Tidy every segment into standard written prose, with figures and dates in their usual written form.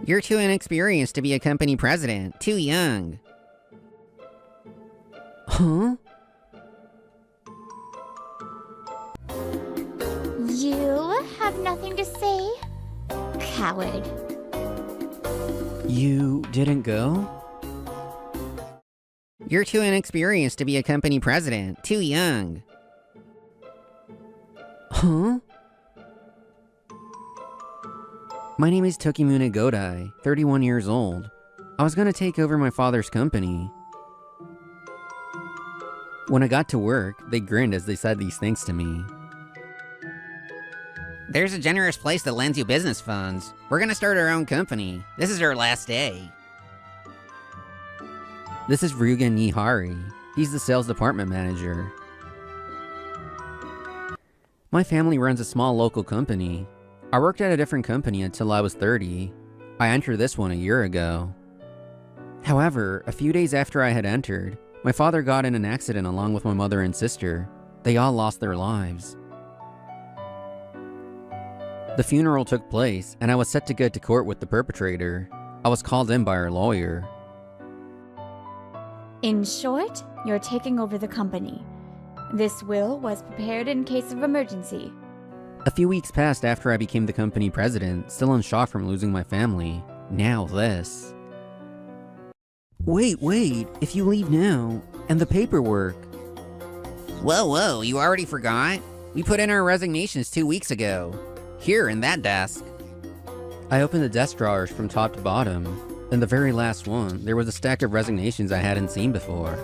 You're too inexperienced to be a company president. Too young. Huh? You have nothing to say? Coward. You didn't go? You're too inexperienced to be a company president. Too young. Huh? My name is Tokimune Godai, 31 years old. I was gonna take over my father's company. When I got to work, they grinned as they said these things to me. There's a generous place that lends you business funds. We're gonna start our own company. This is our last day. This is Ryugen Yihari. He's the sales department manager. My family runs a small local company. I worked at a different company until I was 30. I entered this one a year ago. However, a few days after I had entered, my father got in an accident along with my mother and sister. They all lost their lives. The funeral took place, and I was set to go to court with the perpetrator. I was called in by our lawyer. In short, you're taking over the company. This will was prepared in case of emergency. A few weeks passed after I became the company president, still in shock from losing my family. Now this. Wait, if you leave now, and the paperwork. Whoa, you already forgot? We put in our resignations 2 weeks ago. Here, in that desk. I opened the desk drawers from top to bottom. In the very last one, there was a stack of resignations I hadn't seen before.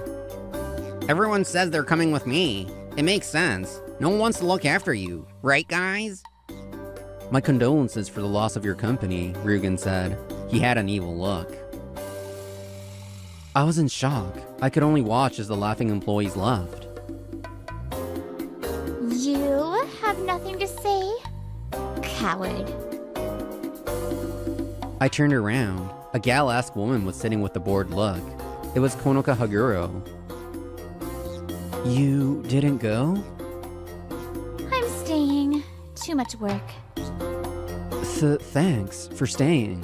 Everyone says they're coming with me. It makes sense. No one wants to look after you. Right, guys? My condolences for the loss of your company, Ryugen said. He had an evil look. I was in shock. I could only watch as the laughing employees left. You have nothing to say? Coward. I turned around. A gal-esque woman was sitting with a bored look. It was Konoka Haguro. You didn't go? I'm staying. Too much work. Thanks for staying.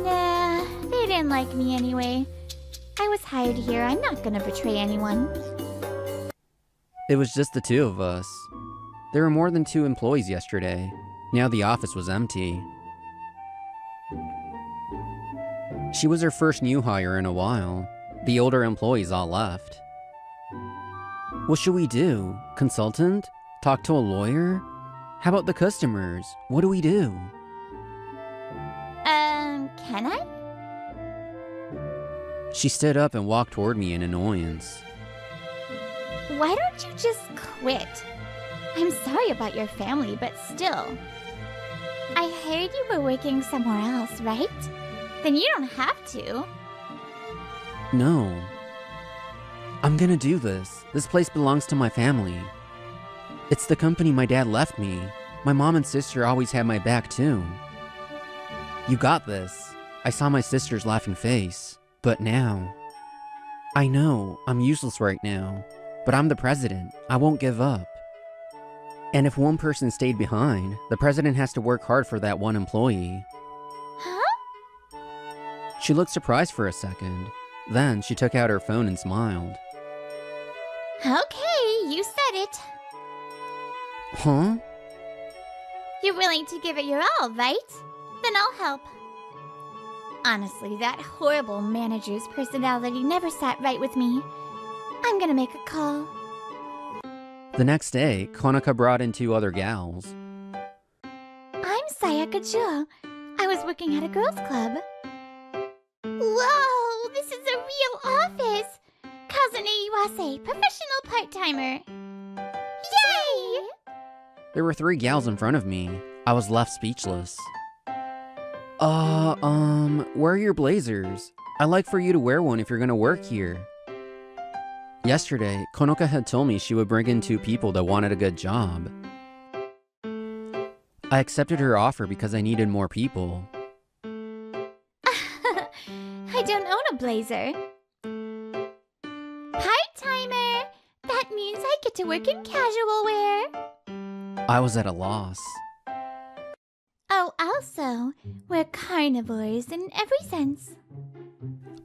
Nah, they didn't like me anyway. I was hired here. I'm not gonna betray anyone. It was just the two of us. There were more than 2 employees yesterday. Now the office was empty. She was her first new hire in a while. The older employees all left. What should we do? Consultant? Talk to a lawyer? How about the customers? What do we do? Can I? She stood up and walked toward me in annoyance. Why don't you just quit? I'm sorry about your family, but still. I heard you were working somewhere else, right? Then you don't have to. No. I'm gonna do this. This place belongs to my family. It's the company my dad left me. My mom and sister always had my back too. You got this. I saw my sister's laughing face. But now... I know, I'm useless right now. But I'm the president. I won't give up. And if one person stayed behind, the president has to work hard for that one employee. Huh? She looked surprised for a second. Then she took out her phone and smiled. Okay, you said it. Huh? You're willing to give it your all, right? Then I'll help. Honestly, that horrible manager's personality never sat right with me. I'm gonna make a call. The next day, Konoka brought in 2 other gals. I'm Sayaka Jo. I was working at a girls' club. Whoa, this is a real office! Kazune Iwase, professional part-timer. Yay! There were 3 gals in front of me. I was left speechless. Where are your blazers? I'd like for you to wear one if you're gonna work here. Yesterday, Konoka had told me she would bring in 2 people that wanted a good job. I accepted her offer because I needed more people. I don't own a blazer. Part-timer! That means I get to work in casual wear. I was at a loss. Oh, I'll Also, we're carnivores in every sense.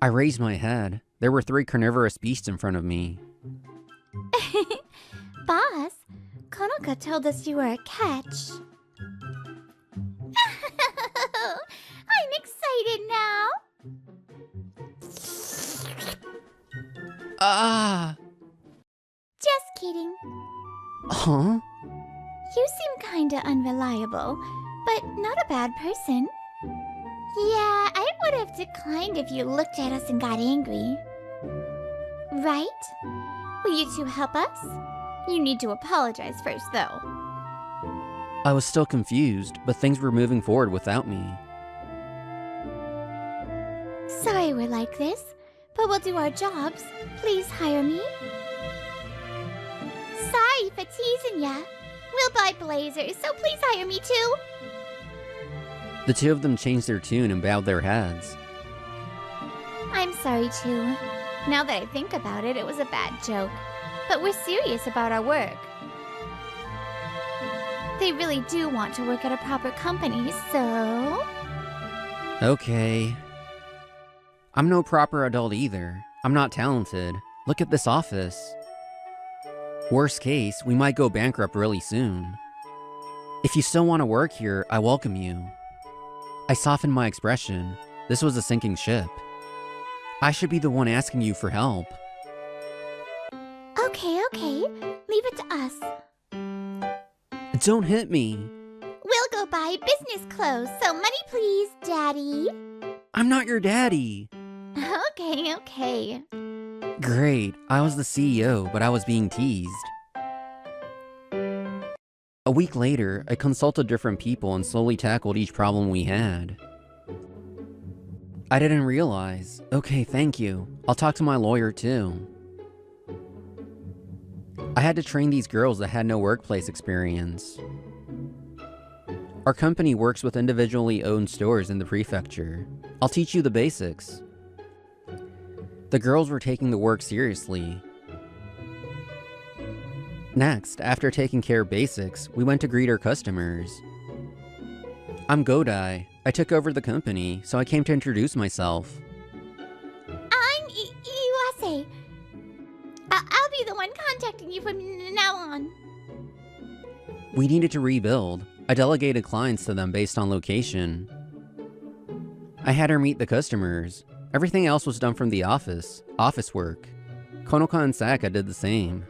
I raised my head. There were 3 carnivorous beasts in front of me. Boss, Konoka told us you were a catch. I'm excited now. Ah! Just kidding. Huh? You seem kinda unreliable, but not a bad person. Yeah, I would have declined if you looked at us and got angry. Right? Will you two help us? You need to apologize first, though. I was still confused, but things were moving forward without me. Sorry we're like this, but we'll do our jobs. Please hire me. Sorry for teasing ya. We'll buy blazers, so please hire me too. The 2 of them changed their tune and bowed their heads. I'm sorry too. Now that I think about it, it was a bad joke. But we're serious about our work. They really do want to work at a proper company, so... Okay. I'm no proper adult either. I'm not talented. Look at this office. Worst case, we might go bankrupt really soon. If you still want to work here, I welcome you. I softened my expression. This was a sinking ship. I should be the one asking you for help. Okay. Leave it to us. Don't hit me. We'll go buy business clothes, so money please, Daddy. I'm not your daddy. Okay. Great, I was the CEO, but I was being teased. A week later, I consulted different people and slowly tackled each problem we had. I didn't realize. Okay, thank you. I'll talk to my lawyer too. I had to train these girls that had no workplace experience. Our company works with individually owned stores in the prefecture. I'll teach you the basics. The girls were taking the work seriously. Next, after taking care of basics, we went to greet our customers. I'm Godai. I took over the company, so I came to introduce myself. I'm Iwase. I'll be the one contacting you from now on. We needed to rebuild. I delegated clients to them based on location. I had her meet the customers. Everything else was done from the office work. Konoka and Saka did the same.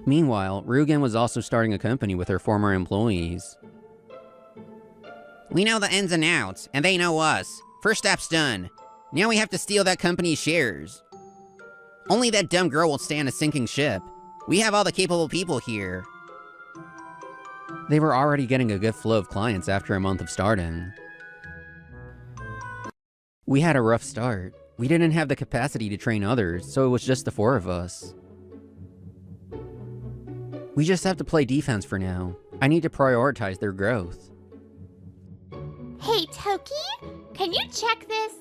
Meanwhile, Ryugen was also starting a company with her former employees. We know the ins and outs, and they know us. First step's done. Now we have to steal that company's shares. Only that dumb girl will stay on a sinking ship. We have all the capable people here. They were already getting a good flow of clients after a month of starting. We had a rough start. We didn't have the capacity to train others, so it was just the 4 of us. We just have to play defense for now. I need to prioritize their growth. Hey, Toki, can you check this?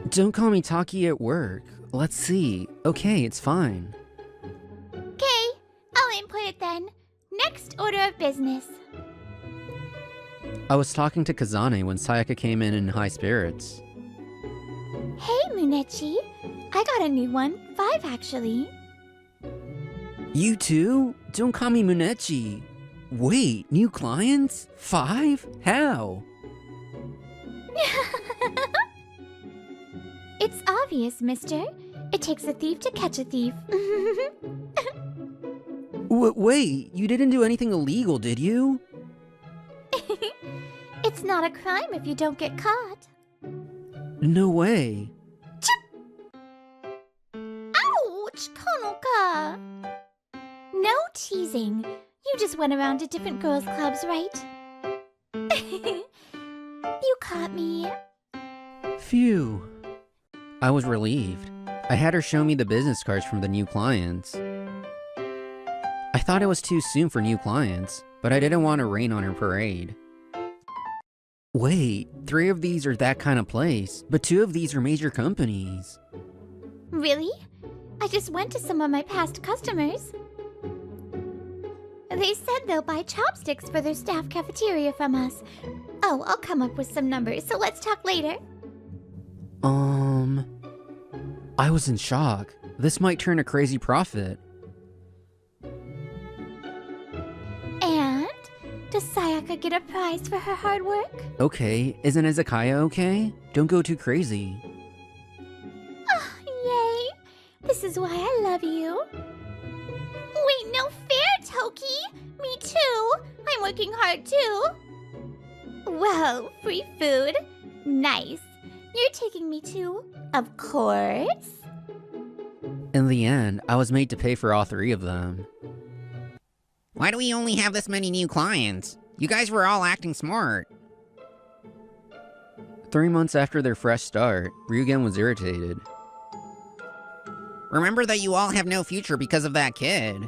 Don't call me Taki at work. Let's see. Okay, it's fine. Okay, I'll input it then. Next order of business. I was talking to Kazane when Sayaka came in high spirits. Hey, Munechi. I got a new one. 5, actually. You too? Don't call me Munechi. Wait, new clients? 5? How? It's obvious, mister. It takes a thief to catch a thief. Wait, you didn't do anything illegal, did you? It's not a crime if you don't get caught. No way. Ouch, Konoka! No teasing. You just went around to different girls' clubs, right? You caught me. Phew. I was relieved. I had her show me the business cards from the new clients. I thought it was too soon for new clients, but I didn't want to rain on her parade. Wait, 3 of these are that kind of place, but 2 of these are major companies. Really? I just went to some of my past customers. They said they'll buy chopsticks for their staff cafeteria from us. Oh, I'll come up with some numbers, so let's talk later. I was in shock. This might turn a crazy profit. And? Does Sayaka get a prize for her hard work? Okay, isn't Izakaya okay? Don't go too crazy. Yay! This is why I love you. Wait, no fair, Toki! Me too! I'm working hard too! Whoa, free food? Nice. You're taking me too? Of course. In the end, I was made to pay for all 3 of them. Why do we only have this many new clients? You guys were all acting smart. 3 months after their fresh start, Ryugen was irritated. Remember that you all have no future because of that kid.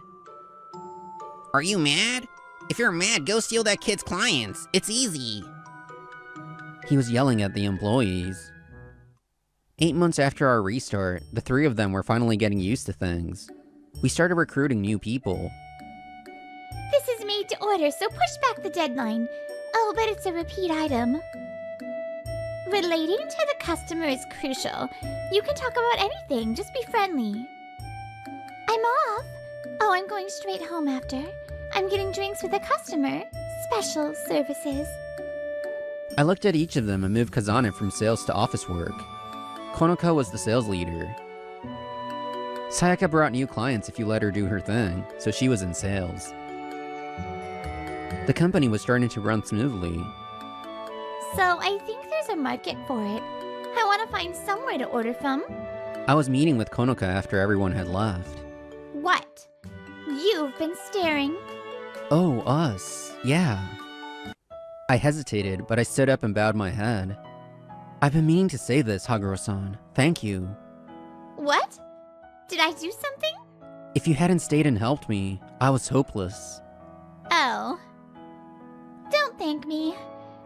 Are you mad? If you're mad, go steal that kid's clients. It's easy. He was yelling at the employees. 8 months after our restart, the 3 of them were finally getting used to things. We started recruiting new people. This is made to order, so push back the deadline. Oh, but it's a repeat item. Relating to the customer is crucial. You can talk about anything, just be friendly. I'm off. Oh, I'm going straight home after. I'm getting drinks with a customer. Special services. I looked at each of them and moved Kazane from sales to office work. Konoka was the sales leader. Sayaka brought new clients if you let her do her thing, so she was in sales. The company was starting to run smoothly. So I think there's a market for it. I want to find somewhere to order from. I was meeting with Konoka after everyone had left. What? You've been staring. Oh, us. Yeah. I hesitated, but I stood up and bowed my head. I've been meaning to say this, Haguro-san. Thank you. What? Did I do something? If you hadn't stayed and helped me, I was hopeless. Oh. Don't thank me.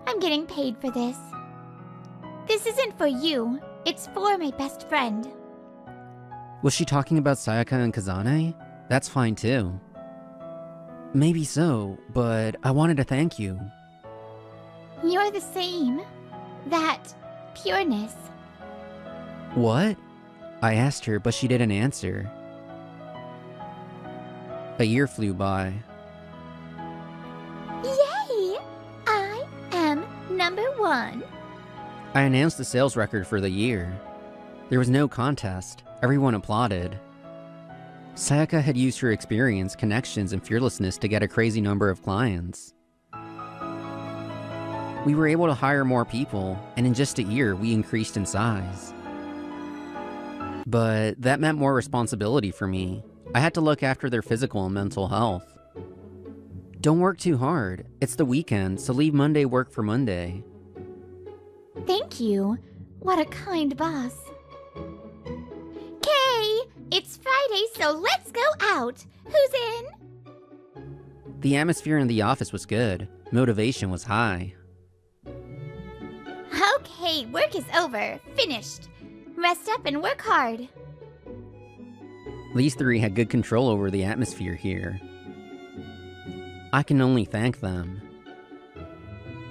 I'm getting paid for this. This isn't for you. It's for my best friend. Was she talking about Sayaka and Kazane? That's fine too. Maybe so, but I wanted to thank you. You're the same. That pureness. What? I asked her, but she didn't answer. A year flew by. Yay! I am #1. I announced the sales record for the year. There was no contest. Everyone applauded. Sayaka had used her experience, connections, and fearlessness to get a crazy number of clients. We were able to hire more people, and in just a year, we increased in size. But that meant more responsibility for me. I had to look after their physical and mental health. Don't work too hard. It's the weekend, so leave Monday work for Monday. Thank you. What a kind boss. Kay! It's Friday, so let's go out. Who's in? The atmosphere in the office was good. Motivation was high. Okay, work is over. Finished. Rest up and work hard. These 3 had good control over the atmosphere here. I can only thank them.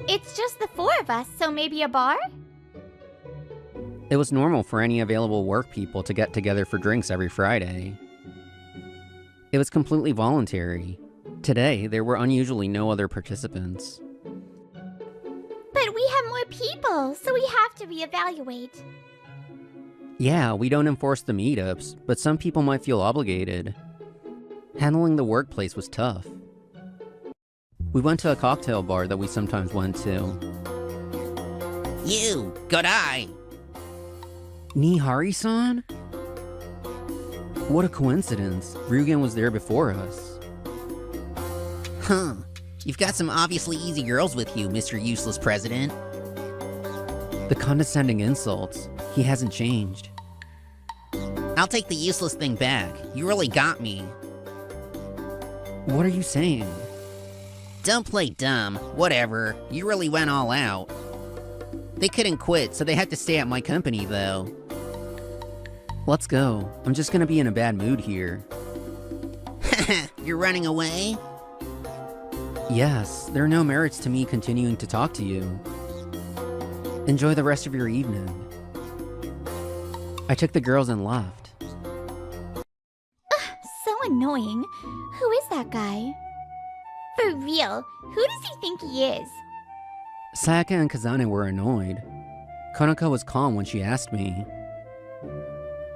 It's just the 4 of us, so maybe a bar? It was normal for any available work people to get together for drinks every Friday. It was completely voluntary. Today, there were unusually no other participants. But we have more people, so we have to reevaluate. Yeah, we don't enforce the meetups, but some people might feel obligated. Handling the workplace was tough. We went to a cocktail bar that we sometimes went to. You, Godai. Nihari-san? What a coincidence. Ryugen was there before us. Huh. You've got some obviously easy girls with you, Mr. Useless President. The condescending insults. He hasn't changed. I'll take the useless thing back. You really got me. What are you saying? Don't play dumb. Whatever. You really went all out. They couldn't quit, so they had to stay at my company, though. Let's go. I'm just gonna be in a bad mood here. You're running away? Yes, there are no merits to me continuing to talk to you. Enjoy the rest of your evening. I took the girls and left. So annoying. Who is that guy? For real, who does he think he is? Sayaka and Kazane were annoyed. Konoko was calm when she asked me.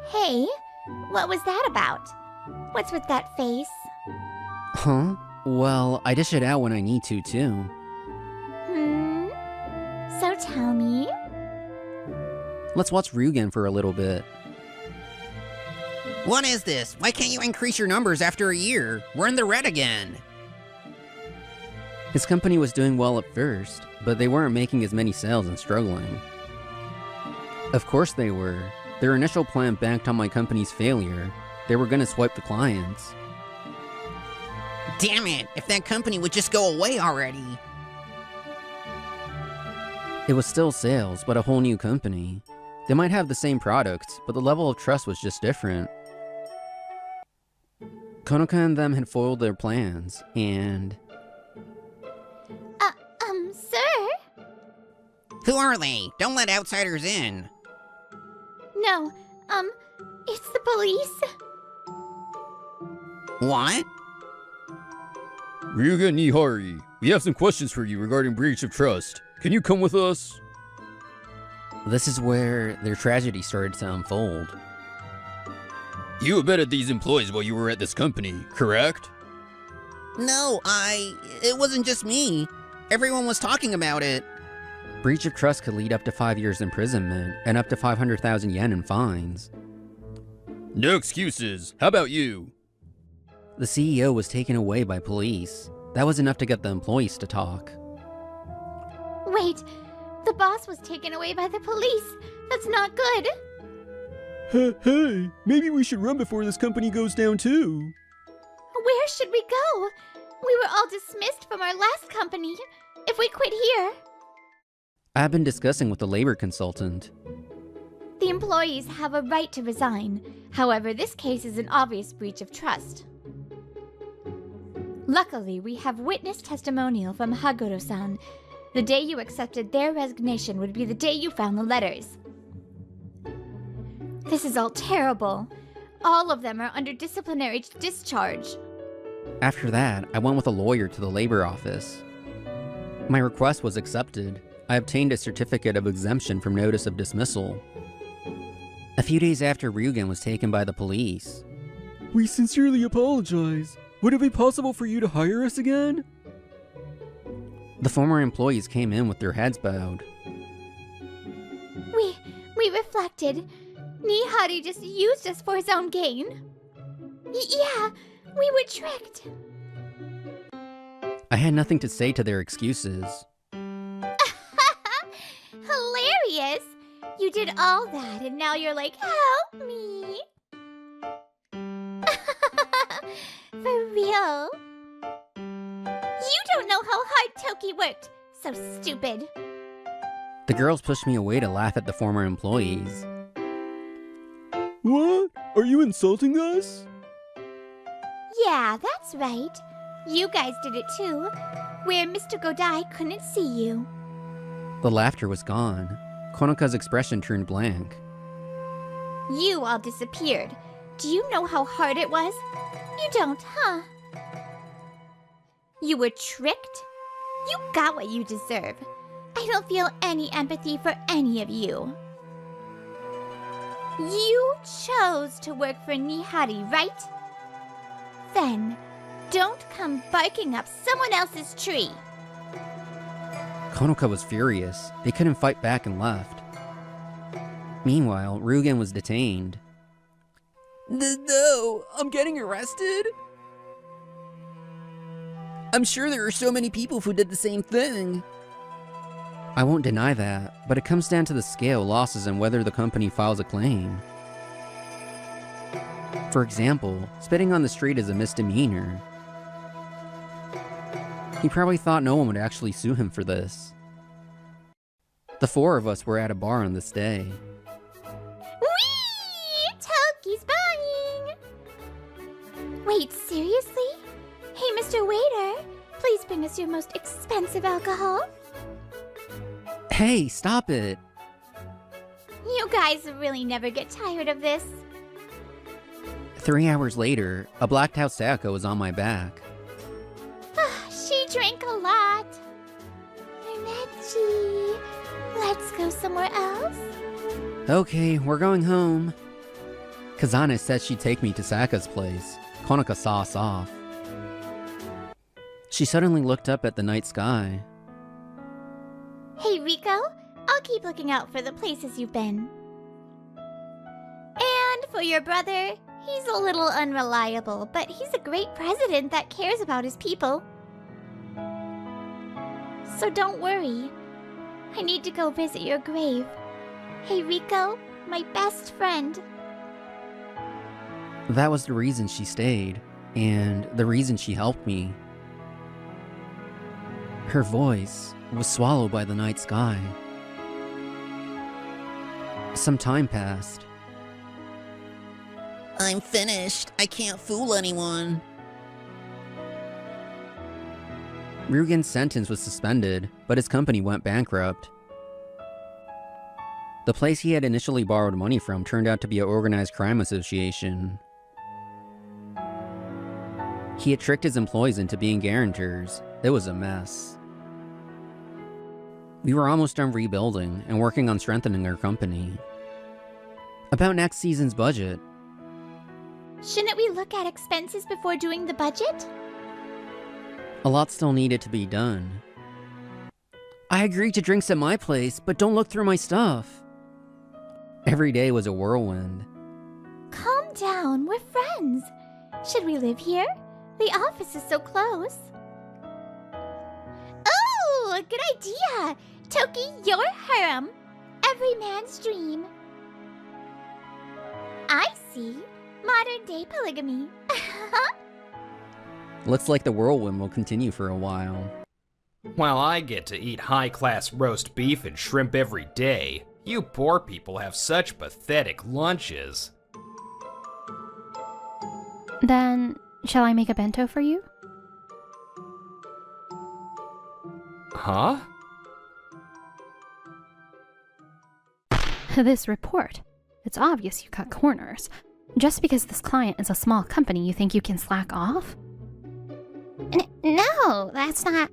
Hey, what was that about? What's with that face? Huh? Well, I dish it out when I need to, too. So tell me. Let's watch Ryugen for a little bit. What is this? Why can't you increase your numbers after a year? We're in the red again. His company was doing well at first, but they weren't making as many sales and struggling. Of course they were. Their initial plan banked on my company's failure. They were gonna swipe the clients. Damn it, if that company would just go away already. It was still sales, but a whole new company. They might have the same products, but the level of trust was just different. Konoko and them had foiled their plans, and... Sir? Who are they? Don't let outsiders in. No, it's the police. What? Ryuga Nihari, we have some questions for you regarding breach of trust. Can you come with us? This is where their tragedy started to unfold. You abetted these employees while you were at this company, correct? No, it wasn't just me. Everyone was talking about it. Breach of trust could lead up to 5 years imprisonment and up to 500,000 yen in fines. No excuses. How about you? The CEO was taken away by police. That was enough to get the employees to talk. Wait, the boss was taken away by the police. That's not good. Hey, maybe we should run before this company goes down too. Where should we go? We were all dismissed from our last company. If we quit here... I've been discussing with the labor consultant. The employees have a right to resign. However, this case is an obvious breach of trust. Luckily, we have witness testimonial from Haguro-san. The day you accepted their resignation would be the day you found the letters. This is all terrible. All of them are under disciplinary discharge. After that, I went with a lawyer to the labor office. My request was accepted. I obtained a certificate of exemption from notice of dismissal. A few days after Ryugen was taken by the police. We sincerely apologize. Would it be possible for you to hire us again? The former employees came in with their heads bowed. We reflected. Nihari just used us for his own gain. Yeah, we were tricked. I had nothing to say to their excuses. Hilarious! You did all that and now you're like, help me! For real? You don't know how hard Toki worked! So stupid! The girls pushed me away to laugh at the former employees. What? Are you insulting us? Yeah, that's right. You guys did it too, where Mr. Godai couldn't see you. The laughter was gone. Konoka's expression turned blank. You all disappeared. Do you know how hard it was? You don't, huh? You were tricked? You got what you deserve. I don't feel any empathy for any of you. You chose to work for Nihari, right? Then, don't come barking up someone else's tree. Konoka was furious. They couldn't fight back and left. Meanwhile, Ryugen was detained. No, I'm getting arrested? I'm sure there are so many people who did the same thing. I won't deny that, but it comes down to the scale losses and whether the company files a claim. For example, spitting on the street is a misdemeanor. He probably thought no one would actually sue him for this. The four of us were at a bar on this day. Whee! Toki's buying! Wait, seriously? Hey, Mr. Waiter, Please bring us your most expensive alcohol. Hey, stop it. You guys really never get tired of this. 3 hours later, a blacked out Sayako was on my back. She drank a lot. Reggie, let's go somewhere else. Okay, we're going home. Kazane said she'd take me to Saka's place. Konaka saw us off. She suddenly looked up at the night sky. Hey, Rico, I'll keep looking out for the places you've been. And for your brother, he's a little unreliable, but he's a great president that cares about his people. So don't worry. I need to go visit your grave. Hey, Rico, my best friend. That was the reason she stayed, and the reason she helped me. Her voice was swallowed by the night sky. Some time passed. I'm finished. I can't fool anyone. Ryugen's sentence was suspended, but his company went bankrupt. The place he had initially borrowed money from turned out to be an organized crime association. He had tricked his employees into being guarantors. It was a mess. We were almost done rebuilding and working on strengthening our company. About next season's budget. Shouldn't we look at expenses before doing the budget? A lot still needed to be done. I agreed to drinks at my place, but don't look through my stuff. Every day was a whirlwind. Calm down, we're friends. Should we live here? The office is so close. Oh, good idea! Toki, your harem. Every man's dream. I see. Modern day polygamy. Looks like the whirlwind will continue for a while. While I get to eat high-class roast beef and shrimp every day, you poor people have such pathetic lunches. Then, shall I make a bento for you? Huh? This report. It's obvious you cut corners. Just because this client is a small company, you think you can slack off? No, that's not...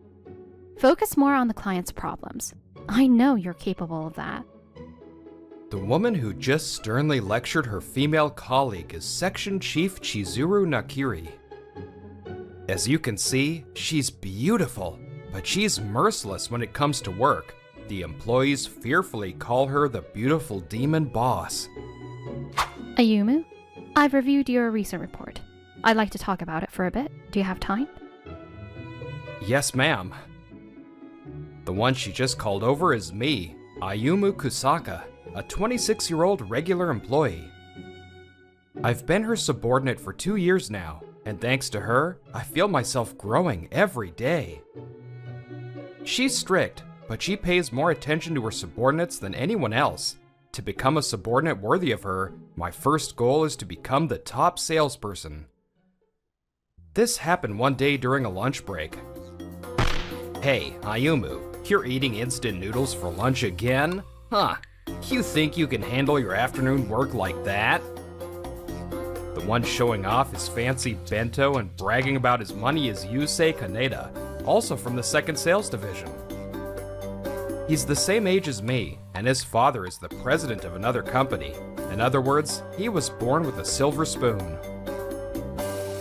Focus more on the client's problems. I know you're capable of that. The woman who just sternly lectured her female colleague is Section Chief Chizuru Nakiri. As you can see, she's beautiful, but she's merciless when it comes to work. The employees fearfully call her the beautiful demon boss. Ayumu, I've reviewed your recent report. I'd like to talk about it for a bit. Do you have time? Yes, ma'am. The one she just called over is me, Ayumu Kusaka, a 26-year-old regular employee. I've been her subordinate for 2 years now, and thanks to her, I feel myself growing every day. She's strict, but she pays more attention to her subordinates than anyone else. To become a subordinate worthy of her, my first goal is to become the top salesperson. This happened one day during a lunch break. Hey, Ayumu, you're eating instant noodles for lunch again? Huh, you think you can handle your afternoon work like that? The one showing off his fancy bento and bragging about his money is Yusei Kaneda, also from the 2nd Sales Division. He's the same age as me, and his father is the president of another company. In other words, he was born with a silver spoon.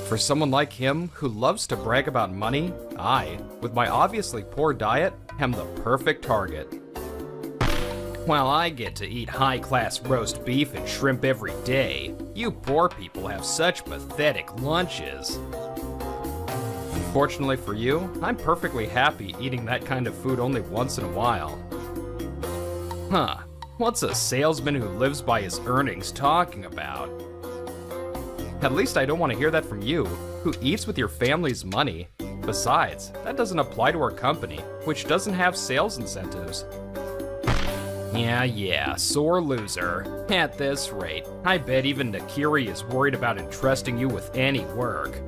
For someone like him, who loves to brag about money, I, with my obviously poor diet, am the perfect target. While I get to eat high-class roast beef and shrimp every day, you poor people have such pathetic lunches. Fortunately for you, I'm perfectly happy eating that kind of food only once in a while. Huh, what's a salesman who lives by his earnings talking about? At least I don't want to hear that from you, who eats with your family's money. Besides, that doesn't apply to our company, which doesn't have sales incentives. Yeah, sore loser. At this rate, I bet even Nakiri is worried about entrusting you with any work.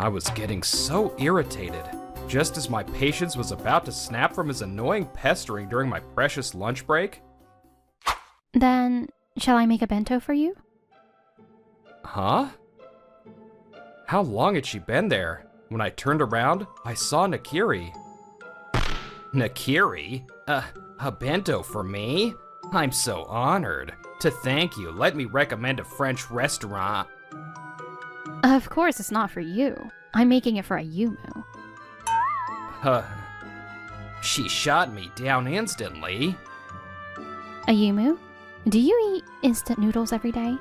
I was getting so irritated, just as my patience was about to snap from his annoying pestering during my precious lunch break. Then, shall I make a bento for you? Huh? How long had she been there? When I turned around, I saw Nakiri. Nakiri? A bento for me? I'm so honored. To thank you, let me recommend a French restaurant. Of course it's not for you. I'm making it for Ayumu. She shot me down instantly. Ayumu, do you eat instant noodles every day?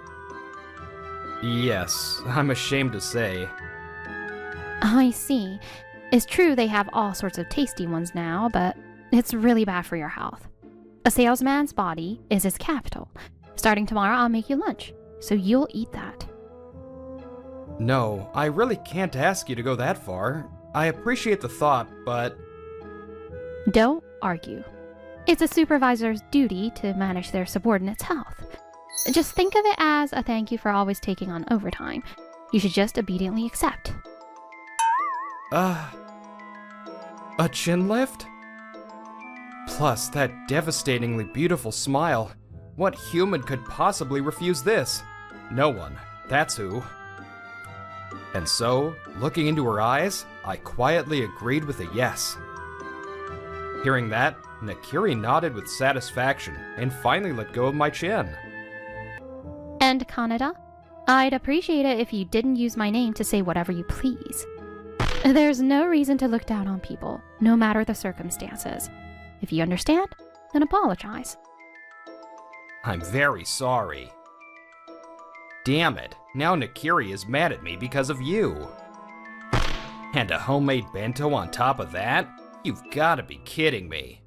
Yes, I'm ashamed to say. I see. It's true they have all sorts of tasty ones now, but it's really bad for your health. A salesman's body is his capital. Starting tomorrow, I'll make you lunch, so you'll eat that. No, I really can't ask you to go that far. I appreciate the thought, but... Don't argue. It's a supervisor's duty to manage their subordinates' health. Just think of it as a thank you for always taking on overtime. You should just obediently accept. A chin lift? Plus, that devastatingly beautiful smile. What human could possibly refuse this? No one. That's who. And so, looking into her eyes, I quietly agreed with a yes. Hearing that, Nakiri nodded with satisfaction and finally let go of my chin. And Kaneda, I'd appreciate it if you didn't use my name to say whatever you please. There's no reason to look down on people, no matter the circumstances. If you understand, then apologize. I'm very sorry. Damn it, now Nakiri is mad at me because of you. And a homemade bento on top of that? You've gotta be kidding me.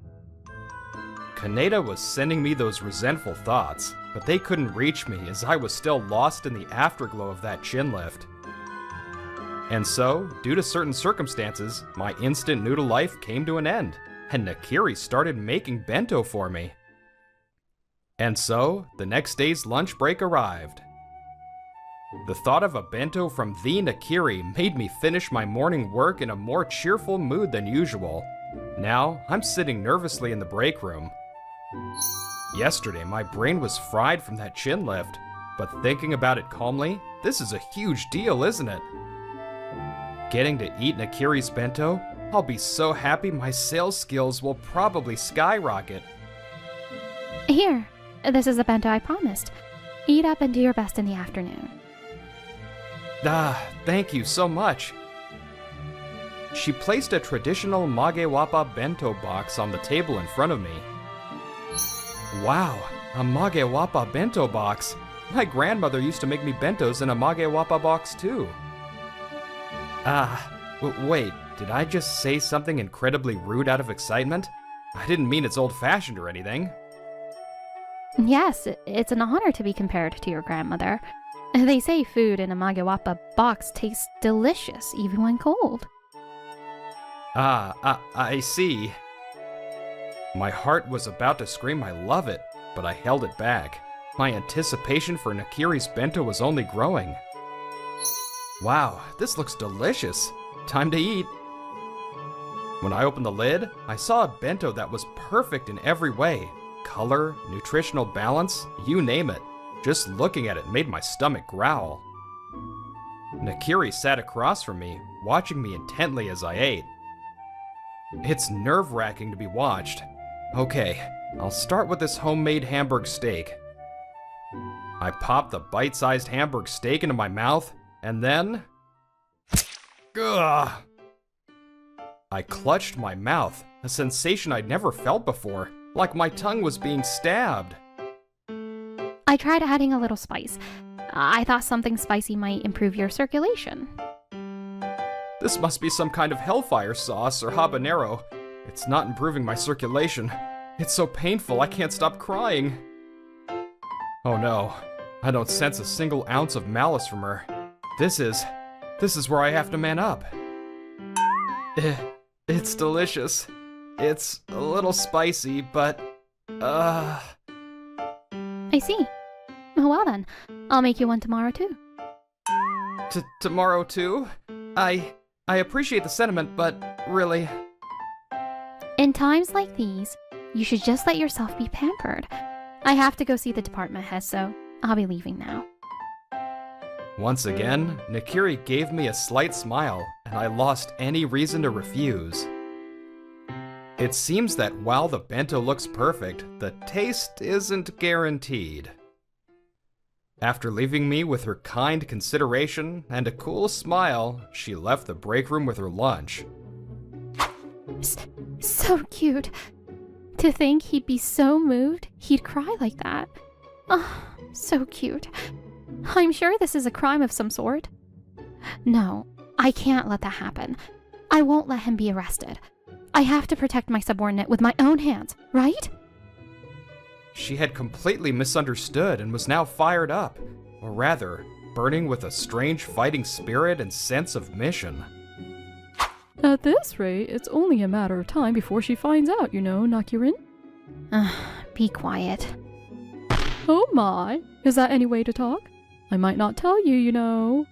Kaneda was sending me those resentful thoughts, but they couldn't reach me as I was still lost in the afterglow of that chin lift. And so, due to certain circumstances, my instant noodle life came to an end, and Nakiri started making bento for me. And so, the next day's lunch break arrived. The thought of a bento from the Nakiri made me finish my morning work in a more cheerful mood than usual. Now, I'm sitting nervously in the break room. Yesterday, my brain was fried from that chin lift, but thinking about it calmly, this is a huge deal, isn't it? Getting to eat Nakiri's bento, I'll be so happy my sales skills will probably skyrocket. Here, this is the bento I promised. Eat up and do your best in the afternoon. Thank you so much. She placed a traditional magewapa bento box on the table in front of me. Wow, a magewapa bento box. My grandmother used to make me bentos in a magewapa box too. Wait, did I just say something incredibly rude out of excitement? I didn't mean it's old-fashioned or anything. Yes, it's an honor to be compared to your grandmother. They say food in a magewapa box tastes delicious even when cold. I see. My heart was about to scream I love it, but I held it back. My anticipation for Nakiri's bento was only growing. Wow, this looks delicious. Time to eat. When I opened the lid, I saw a bento that was perfect in every way. Color, nutritional balance, you name it. Just looking at it made my stomach growl. Nakiri sat across from me, watching me intently as I ate. It's nerve-wracking to be watched. Okay, I'll start with this homemade Hamburg steak. I popped the bite-sized Hamburg steak into my mouth, and then... Ugh! I clutched my mouth, a sensation I'd never felt before, like my tongue was being stabbed. I tried adding a little spice. I thought something spicy might improve your circulation. This must be some kind of hellfire sauce or habanero. It's not improving my circulation. It's so painful I can't stop crying. Oh no, I don't sense a single ounce of malice from her. This is where I have to man up. It's delicious. It's a little spicy, but, I see. Well then, I'll make you one tomorrow too. Tomorrow too? I appreciate the sentiment, but really... In times like these, you should just let yourself be pampered. I have to go see the department head, so I'll be leaving now. Once again, Nakiri gave me a slight smile, and I lost any reason to refuse. It seems that while the bento looks perfect, the taste isn't guaranteed. After leaving me with her kind consideration and a cool smile, she left the break room with her lunch. So cute. To think he'd be so moved, he'd cry like that. Oh, so cute. I'm sure this is a crime of some sort. No, I can't let that happen. I won't let him be arrested. I have to protect my subordinate with my own hands, right? She had completely misunderstood and was now fired up, or rather, burning with a strange fighting spirit and sense of mission. At this rate, it's only a matter of time before she finds out, you know, Nakirin. Be quiet. Oh my, is that any way to talk? I might not tell you, you know.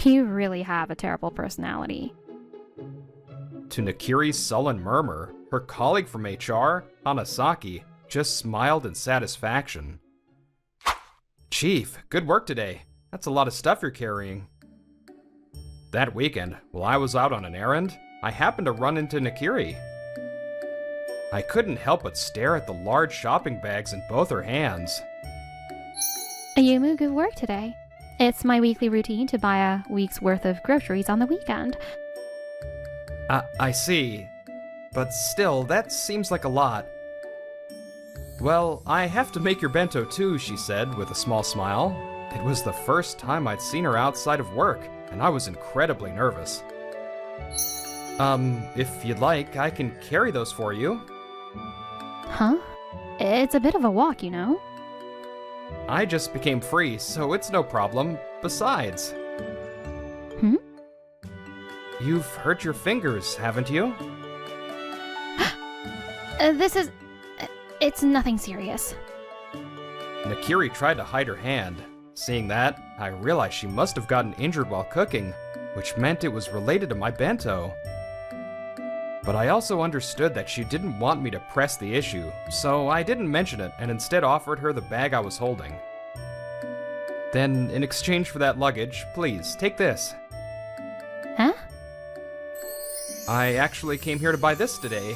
You really have a terrible personality. To Nakiri's sullen murmur, her colleague from HR, Hanasaki, just smiled in satisfaction. Chief, good work today. That's a lot of stuff you're carrying. That weekend, while I was out on an errand, I happened to run into Nakiri. I couldn't help but stare at the large shopping bags in both her hands. Ayumu, good work today. It's my weekly routine to buy a week's worth of groceries on the weekend. I see. But still, that seems like a lot. Well, I have to make your bento too, she said with a small smile. It was the first time I'd seen her outside of work, and I was incredibly nervous. If you'd like, I can carry those for you. Huh? It's a bit of a walk, you know? I just became free, so it's no problem. Besides... You've hurt your fingers, haven't you? It's nothing serious. Nakiri tried to hide her hand. Seeing that, I realized she must have gotten injured while cooking, which meant it was related to my bento. But I also understood that she didn't want me to press the issue, so I didn't mention it and instead offered her the bag I was holding. Then, in exchange for that luggage, please, take this. Huh? I actually came here to buy this today.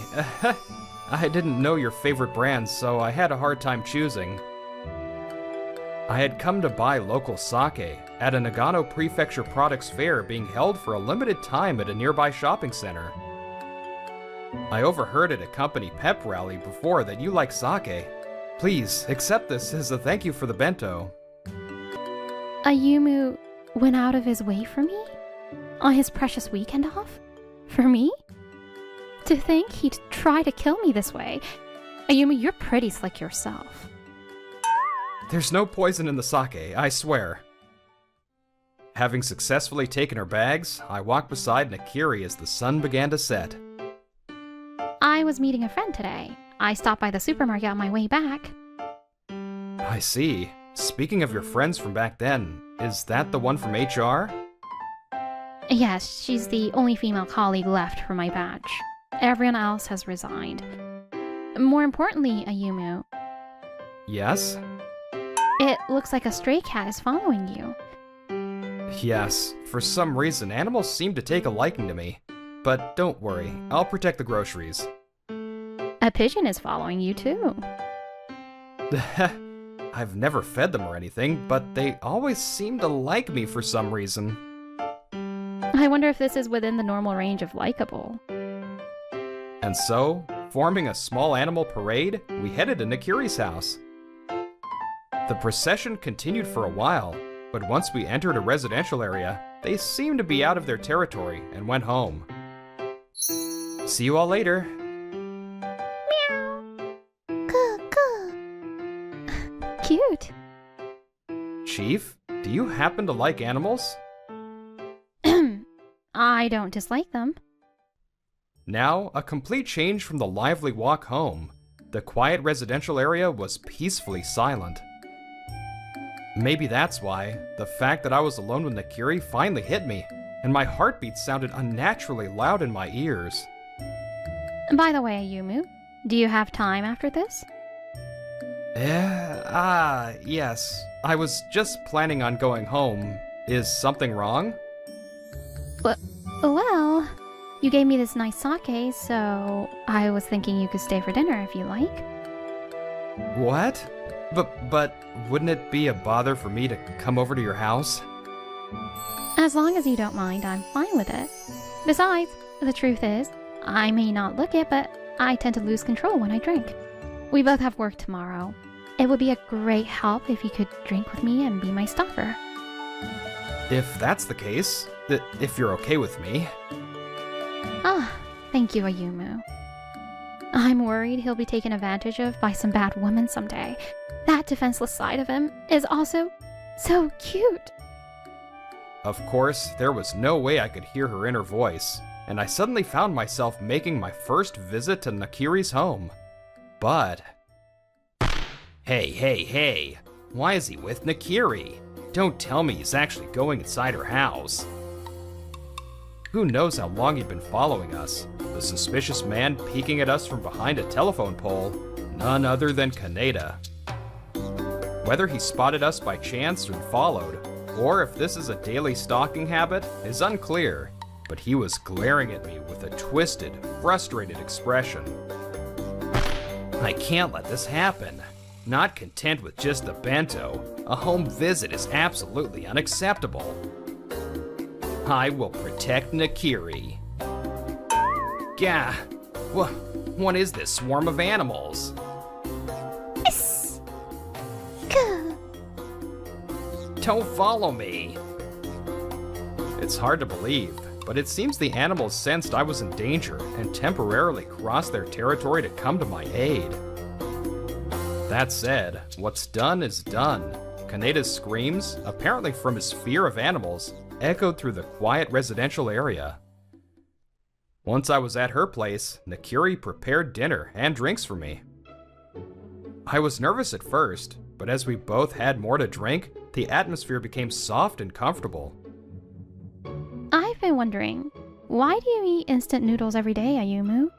I didn't know your favorite brands, so I had a hard time choosing. I had come to buy local sake at a Nagano Prefecture Products Fair being held for a limited time at a nearby shopping center. I overheard at a company pep rally before that you like sake. Please, accept this as a thank you for the bento. Ayumu went out of his way for me? On his precious weekend off? For me? To think he'd try to kill me this way. Ayumu, you're pretty slick yourself. There's no poison in the sake, I swear. Having successfully taken her bags, I walked beside Nakiri as the sun began to set. I was meeting a friend today. I stopped by the supermarket on my way back. I see. Speaking of your friends from back then, is that the one from HR? Yes, she's the only female colleague left from my batch. Everyone else has resigned. More importantly, Ayumu, Yes? it looks like a stray cat is following you. Yes. For some reason, animals seem to take a liking to me. But don't worry, I'll protect the groceries. A pigeon is following you too. I've never fed them or anything, but they always seem to like me for some reason. I wonder if this is within the normal range of likable. And so, forming a small animal parade, we headed to Nakiri's house. The procession continued for a while, but once we entered a residential area, they seemed to be out of their territory and went home. See you all later. Cute. Chief, do you happen to like animals? I don't dislike them. Now, a complete change from the lively walk home. The quiet residential area was peacefully silent. Maybe that's why the fact that I was alone with Nakiri finally hit me. and my heartbeat sounded unnaturally loud in my ears. By the way, Ayumu, do you have time after this? Yes. I was just planning on going home. Is something wrong? Well, you gave me this nice sake, so I was thinking you could stay for dinner if you like. What? But wouldn't it be a bother for me to come over to your house? As long as you don't mind, I'm fine with it. Besides, the truth is, I may not look it, but I tend to lose control when I drink. We both have work tomorrow. It would be a great help if you could drink with me and be my stopper. If that's the case, if you're okay with me. Ah, thank you, Ayumu. I'm worried he'll be taken advantage of by some bad woman someday. That defenseless side of him is also so cute. Of course, there was no way I could hear her inner voice, and I suddenly found myself making my first visit to Nakiri's home. But... Hey, why is he with Nakiri? Don't tell me he's actually going inside her house. Who knows how long he'd been following us? The suspicious man peeking at us from behind a telephone pole, none other than Kaneda. Whether he spotted us by chance and followed, or if this is a daily stalking habit, is unclear, but he was glaring at me with a twisted, frustrated expression. I can't let this happen. Not content with just the bento, a home visit is absolutely unacceptable. I will protect Nakiri. Gah! What is this swarm of animals? Don't follow me! It's hard to believe, but it seems the animals sensed I was in danger and temporarily crossed their territory to come to my aid. That said, what's done is done. Kaneda's screams, apparently from his fear of animals, echoed through the quiet residential area. Once I was at her place, Nakiri prepared dinner and drinks for me. I was nervous at first, but as we both had more to drink, the atmosphere became soft and comfortable. I've been wondering, why do you eat instant noodles every day, Ayumu?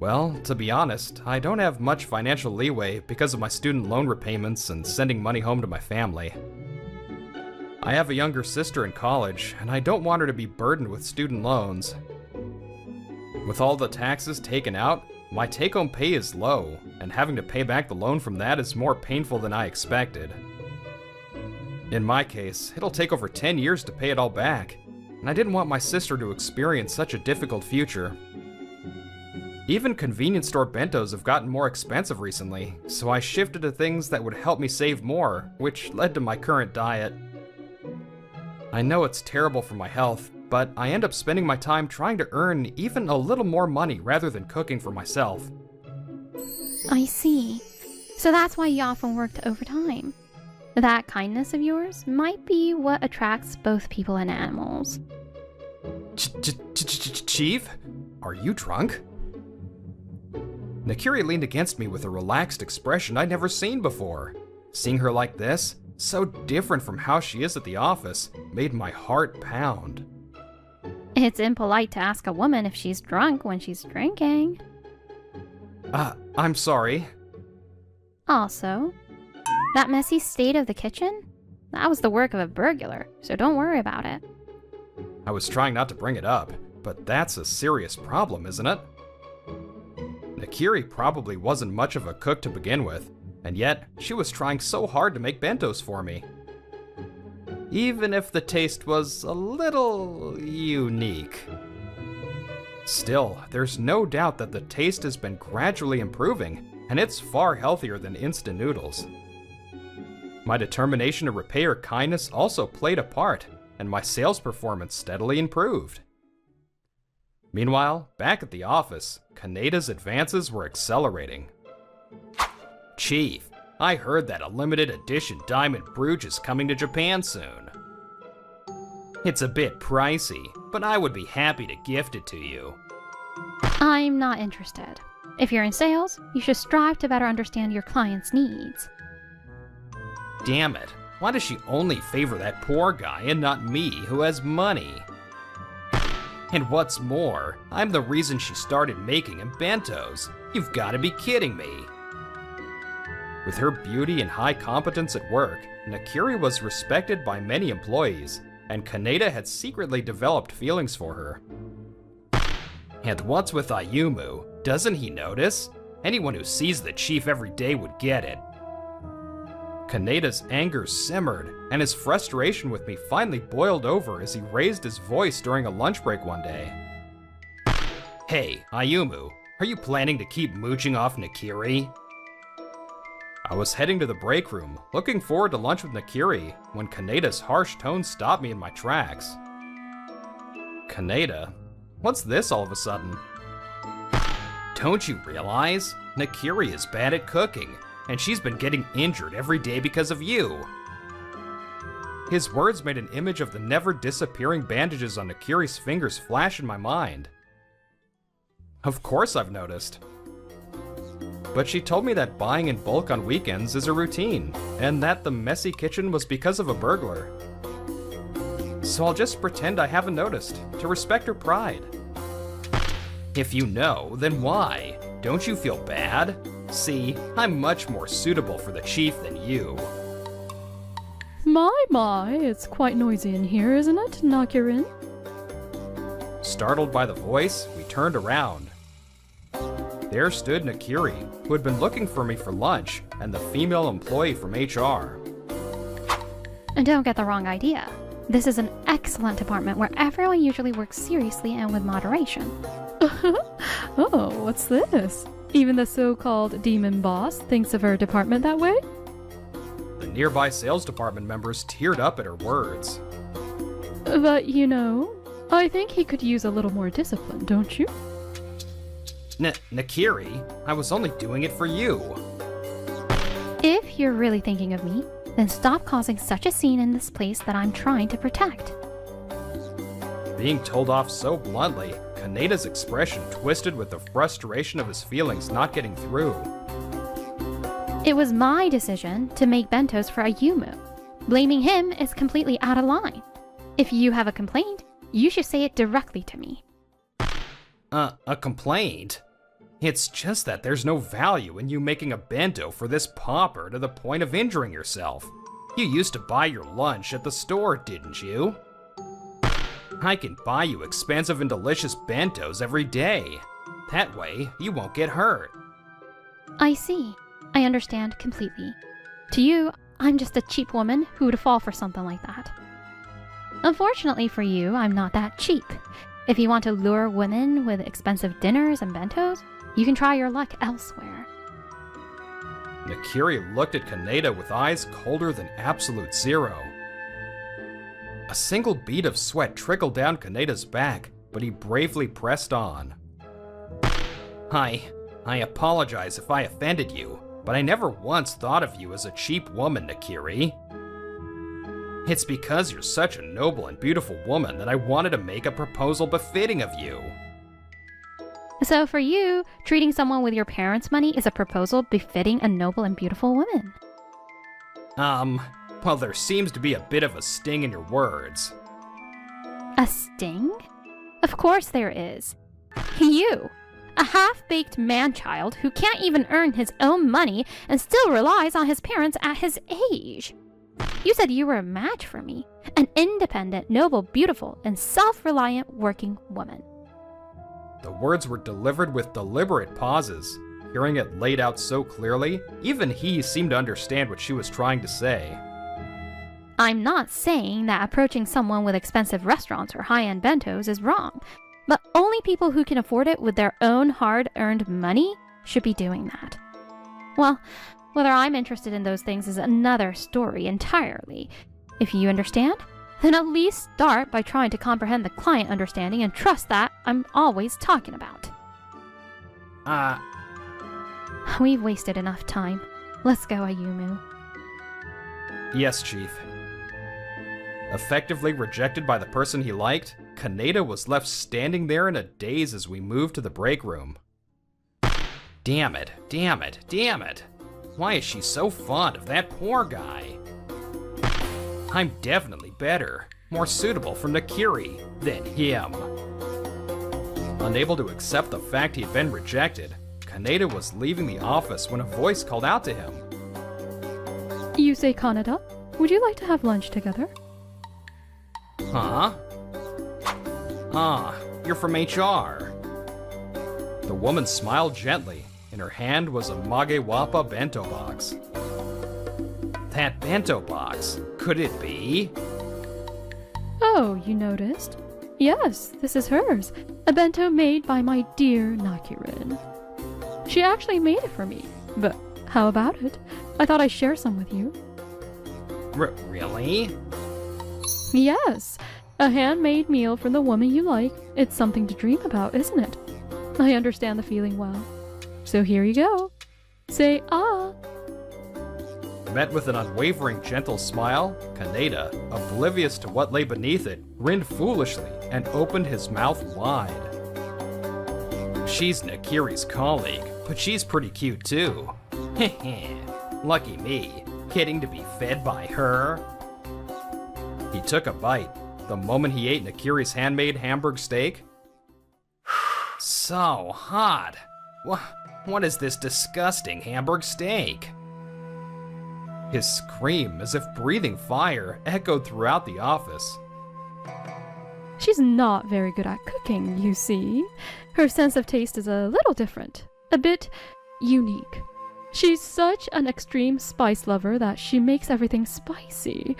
Well, to be honest, I don't have much financial leeway because of my student loan repayments and sending money home to my family. I have a younger sister in college, and I don't want her to be burdened with student loans. With all the taxes taken out, my take-home pay is low, and having to pay back the loan from that is more painful than I expected. In my case, it'll take over 10 years to pay it all back, and I didn't want my sister to experience such a difficult future. Even convenience store bentos have gotten more expensive recently, so I shifted to things that would help me save more, which led to my current diet. I know it's terrible for my health, but I end up spending my time trying to earn even a little more money rather than cooking for myself. I see. So that's why you often worked overtime. That kindness of yours might be what attracts both people and animals. Chief? Are you drunk? Nakiri leaned against me with a relaxed expression I'd never seen before. Seeing her like this, so different from how she is at the office, made my heart pound. It's impolite to ask a woman if she's drunk when she's drinking. I'm sorry. Also, that messy state of the kitchen? That was the work of a burglar, so don't worry about it. I was trying not to bring it up, but that's a serious problem, isn't it? Nakiri probably wasn't much of a cook to begin with, and yet she was trying so hard to make bentos for me. Even if the taste was a little unique. Still, there's no doubt that the taste has been gradually improving, and it's far healthier than instant noodles. My determination to repay her kindness also played a part, and my sales performance steadily improved. Meanwhile, back at the office, Kaneda's advances were accelerating. Chief, I heard that a limited edition diamond brooch is coming to Japan soon. It's a bit pricey, but I would be happy to gift it to you. I'm not interested. If you're in sales, you should strive to better understand your clients' needs. Damn it, Why does she only favor that poor guy and not me, who has money? And what's more, I'm the reason she started making him bentos. You've got to be kidding me. With her beauty and high competence at work, Nakiri was respected by many employees, and Kaneda had secretly developed feelings for her. And what's with Ayumu? Doesn't he notice? Anyone who sees the chief every day would get it. Kaneda's anger simmered, and his frustration with me finally boiled over as he raised his voice during a lunch break one day. Hey, Ayumu, are you planning to keep mooching off Nakiri? I was heading to the break room, looking forward to lunch with Nakiri, when Kaneda's harsh tone stopped me in my tracks. Kaneda? What's this all of a sudden? Don't you realize? Nakiri is bad at cooking, and she's been getting injured every day because of you. His words made an image of the never-disappearing bandages on Nakiri's fingers flash in my mind. Of course I've noticed. But she told me that buying in bulk on weekends is a routine, and that the messy kitchen was because of a burglar. So I'll just pretend I haven't noticed, to respect her pride. If you know, then why? Don't you feel bad? See, I'm much more suitable for the chief than you. My, it's quite noisy in here, isn't it, Nakirin? Startled by the voice, we turned around. There stood Nakiri, who had been looking for me for lunch, and the female employee from HR. And don't get the wrong idea. This is an excellent department where everyone usually works seriously and with moderation. Oh, what's this? Even the so-called demon boss thinks of her department that way? The nearby sales department members teared up at her words. But, you know, I think he could use a little more discipline, don't you? Nakiri, I was only doing it for you. If you're really thinking of me, then stop causing such a scene in this place that I'm trying to protect. Being told off so bluntly, Kaneda's expression twisted with the frustration of his feelings not getting through. It was my decision to make bentos for Ayumu. Blaming him is completely out of line. If you have a complaint, you should say it directly to me. A complaint? It's just that there's no value in you making a bento for this pauper to the point of injuring yourself. You used to buy your lunch at the store, didn't you? I can buy you expensive and delicious bentos every day. That way, you won't get hurt. I see. I understand completely. To you, I'm just a cheap woman who would fall for something like that. Unfortunately for you, I'm not that cheap. If you want to lure women with expensive dinners and bentos, you can try your luck elsewhere. Nakiri looked at Kaneda with eyes colder than absolute zero. A single bead of sweat trickled down Kaneda's back, but he bravely pressed on. I apologize if I offended you, but I never once thought of you as a cheap woman, Nakiri. It's because you're such a noble and beautiful woman that I wanted to make a proposal befitting of you. So for you, treating someone with your parents' money is a proposal befitting a noble and beautiful woman. Well, there seems to be a bit of a sting in your words. A sting? Of course there is. You, a half-baked man-child who can't even earn his own money and still relies on his parents at his age. You said you were a match for me, an independent, noble, beautiful, and self-reliant working woman. The words were delivered with deliberate pauses. Hearing it laid out so clearly, even he seemed to understand what she was trying to say. I'm not saying that approaching someone with expensive restaurants or high-end bentos is wrong, but only people who can afford it with their own hard-earned money should be doing that. Well, whether I'm interested in those things is another story entirely. If you understand, then at least start by trying to comprehend the client understanding and trust that I'm always talking about. We've wasted enough time. Let's go, Ayumu. Yes, Chief. Effectively rejected by the person he liked, Kaneda was left standing there in a daze as we moved to the break room. Damn it, damn it, damn it! Why is she so fond of that poor guy? I'm definitely better, more suitable for Nakiri than him. Unable to accept the fact he'd been rejected, Kaneda was leaving the office when a voice called out to him. Yusei Kaneda, would you like to have lunch together? Huh? Ah, you're from HR. The woman smiled gently. In her hand was a Magewappa bento box. That bento box, could it be? Oh, you noticed? Yes, this is hers. A bento made by my dear Nakirin. She actually made it for me. But how about it? I thought I'd share some with you. Really? Yes, a handmade meal from the woman you like. It's something to dream about, isn't it? I understand the feeling well. So here you go. Say ah. Met with an unwavering gentle smile, Kaneda, oblivious to what lay beneath it, grinned foolishly and opened his mouth wide. She's Nakiri's colleague, but she's pretty cute too. Heh. Lucky me, getting to be fed by her. He took a bite. The moment he ate Nakiri's handmade Hamburg steak. So hot. What is this disgusting Hamburg steak? His scream, as if breathing fire, echoed throughout the office. She's not very good at cooking, you see. Her sense of taste is a little different, a bit unique. She's such an extreme spice lover that she makes everything spicy.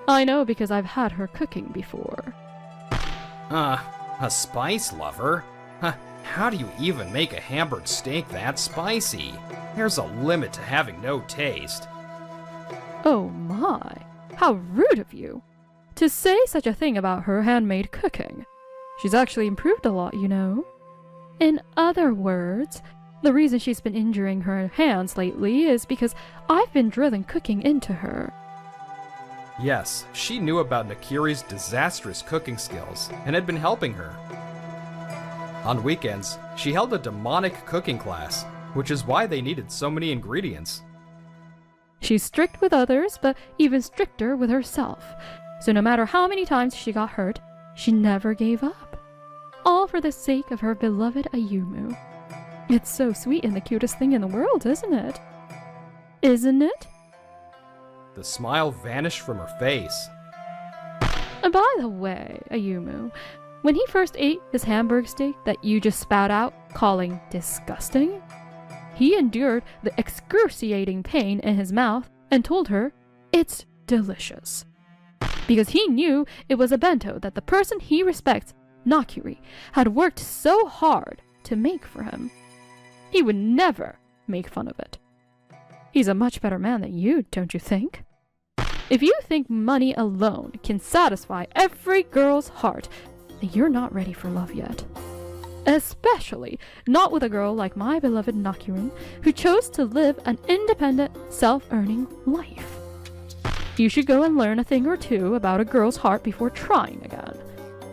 I know because I've had her cooking before. A spice lover? How do you even make a Hamburg steak that spicy? There's a limit to having no taste. Oh my, how rude of you. To say such a thing about her handmade cooking. She's actually improved a lot, you know. In other words, the reason she's been injuring her hands lately is because I've been drilling cooking into her. Yes, she knew about Nakiri's disastrous cooking skills and had been helping her. On weekends, she held a demonic cooking class, which is why they needed so many ingredients. She's strict with others, but even stricter with herself. So no matter how many times she got hurt, she never gave up. All for the sake of her beloved Ayumu. It's so sweet and the cutest thing in the world, isn't it? Isn't it? The smile vanished from her face. And by the way, Ayumu, when he first ate his Hamburg steak that you just spat out, calling disgusting, he endured the excruciating pain in his mouth and told her it's delicious. Because he knew it was a bento that the person he respects, Nakiri, had worked so hard to make for him. He would never make fun of it. He's a much better man than you, don't you think? If you think money alone can satisfy every girl's heart, then you're not ready for love yet. Especially not with a girl like my beloved Nakirin, who chose to live an independent, self-earning life. You should go and learn a thing or two about a girl's heart before trying again.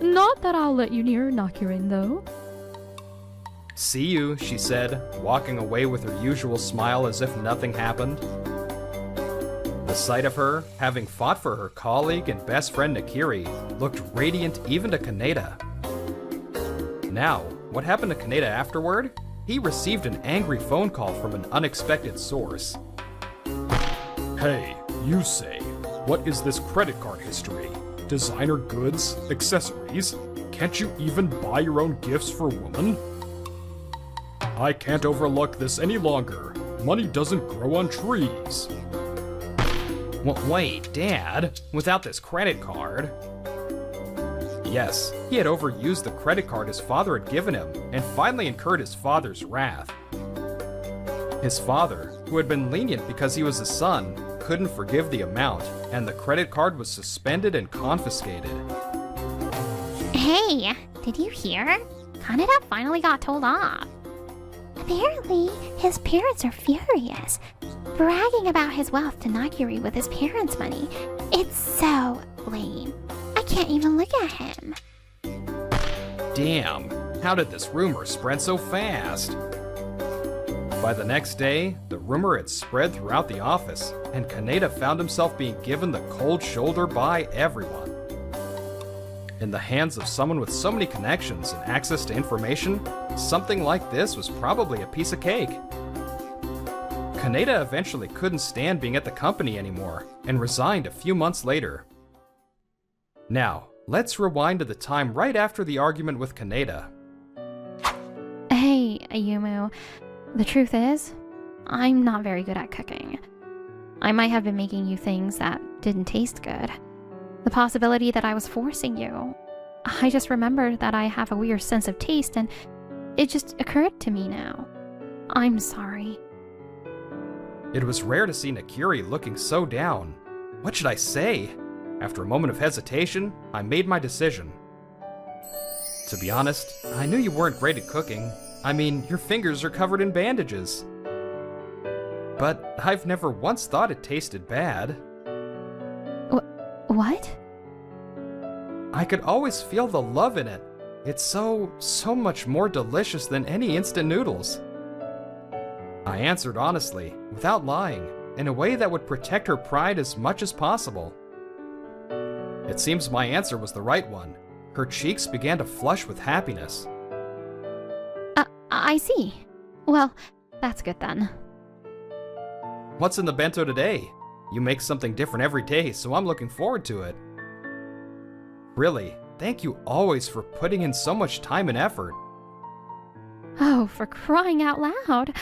Not that I'll let you near Nakirin, though. See you, she said, walking away with her usual smile as if nothing happened. The sight of her, having fought for her colleague and best friend Nakiri, looked radiant even to Kaneda. Now, what happened to Kaneda afterward? He received an angry phone call from an unexpected source. Hey, you say, what is this credit card history? Designer goods? Accessories? Can't you even buy your own gifts for women? I can't overlook this any longer. Money doesn't grow on trees. Wait, Dad, without this credit card? Yes, he had overused the credit card his father had given him and finally incurred his father's wrath. His father, who had been lenient because he was his son, couldn't forgive the amount, and the credit card was suspended and confiscated. Hey, did you hear? Kaneda finally got told off. Apparently, his parents are furious, bragging about his wealth to Nakiri with his parents' money. It's so lame. I can't even look at him. Damn, how did this rumor spread so fast? By the next day, the rumor had spread throughout the office, and Kaneda found himself being given the cold shoulder by everyone. In the hands of someone with so many connections and access to information, something like this was probably a piece of cake. Kaneda eventually couldn't stand being at the company anymore, and resigned a few months later. Now, let's rewind to the time right after the argument with Kaneda. Hey, Ayumu. The truth is, I'm not very good at cooking. I might have been making you things that didn't taste good. The possibility that I was forcing you. I just remembered that I have a weird sense of taste and it just occurred to me now. I'm sorry. It was rare to see Nakiri looking so down. What should I say? After a moment of hesitation, I made my decision. To be honest, I knew you weren't great at cooking. I mean, your fingers are covered in bandages. But I've never once thought it tasted bad. What? I could always feel the love in it. It's so much more delicious than any instant noodles. I answered honestly, without lying, in a way that would protect her pride as much as possible. It seems my answer was the right one. Her cheeks began to flush with happiness. I see. Well, that's good then. What's in the bento today? You make something different every day, so I'm looking forward to it. Really, thank you always for putting in so much time and effort. Oh, for crying out loud.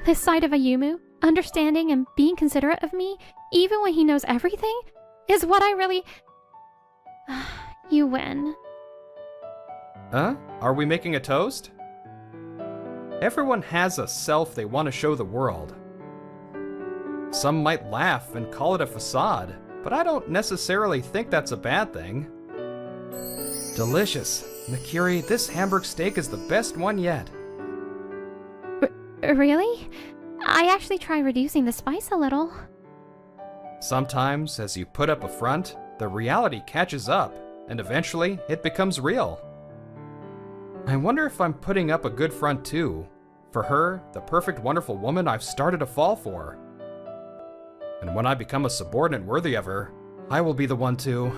This side of Ayumu, understanding and being considerate of me, even when he knows everything, is what I really... You win. Huh? Are we making a toast? Everyone has a self they want to show the world. Some might laugh and call it a facade, but I don't necessarily think that's a bad thing. Delicious. Nakiri, this Hamburg steak is the best one yet. Really? I actually try reducing the spice a little. Sometimes, as you put up a front, the reality catches up, and eventually it becomes real. I wonder if I'm putting up a good front too. For her, the perfect, wonderful woman I've started to fall for. And when I become a subordinate worthy of her, I will be the one to...